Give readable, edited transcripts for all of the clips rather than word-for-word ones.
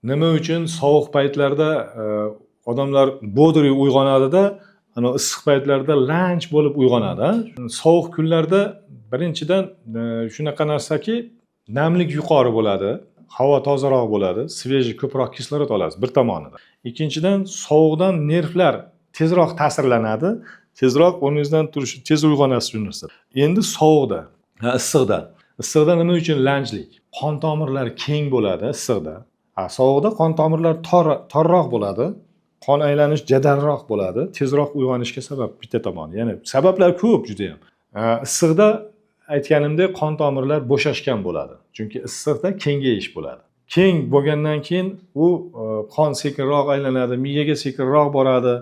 Nima uchun sovuq paytlarda odamlar bodri uyg'onadida, ana issiq paytlarda lanch bo'lib uyg'onadi. Sovuq kunlarda birinchidan shunaqa narsaki, namlik yuqori bo'ladi, havo tozaroq bo'ladi, svejiy ko'proq kislorod olasiz bir tomonidan. Ikkinchidan sovuqdan nervlar tezroq ta'sirlanadi, tezroq o'rningizdan turish, tez uyg'onasiz shu narsa. Endi sovuqda, issiqda. Issiqda nima uchun lanchlik? Qon tomirlari keng bo'ladi issiqda. Sovuqda qon tomirlar torroq bo'ladi, qon aylanish jadalroq bo'ladi, tezroq uyg'onishga sabab bitta tomoni. Ya'ni sabablar ko'p juda ham. Issiqda aytganimdek qon tomirlar bo'shashgan bo'ladi. Chunki issiqda kengayish bo'ladi. Keng bo'lgandan keyin u qon sekinroq aylanadi, miyaga sekinroq boradi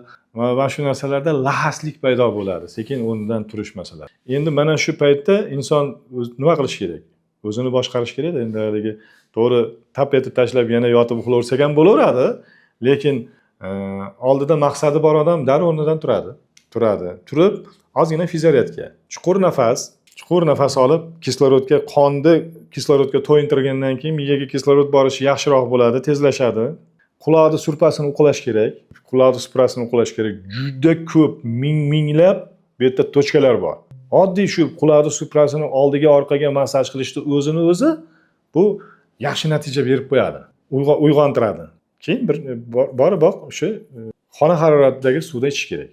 va shu narsalarda lahaslik paydo bo'ladi, sekin o'rnidan turish masalasi. Endi mana shu paytda inson nima qilish kerak? O'zini boshqarish kerak. Endi haligi to'g'ri tap etib tashlab yana yotib uxlaversak ham bo'laveradi, lekin oldida maqsadi bor odam darrov o'rnidan turadi. Turib ozgina fiziologga, chuqur nafas olib, qonni kislorodga to'yintirgandan keyin miyaga kislorod borishi yaxshiroq bo'ladi, tezlashadi. Quloqni suprasini uqlash kerak. Juda ko'p, minglab bu yerda tochkalar bor. Oddiy shu quloqni suprasini oldiga orqaga massaj qilishni o'zi bu yaxshi natija berib qo'yadi. Uyg'ontiradi. Keyin bir borib o'sha xona haroratidagi suvda ichish kerak.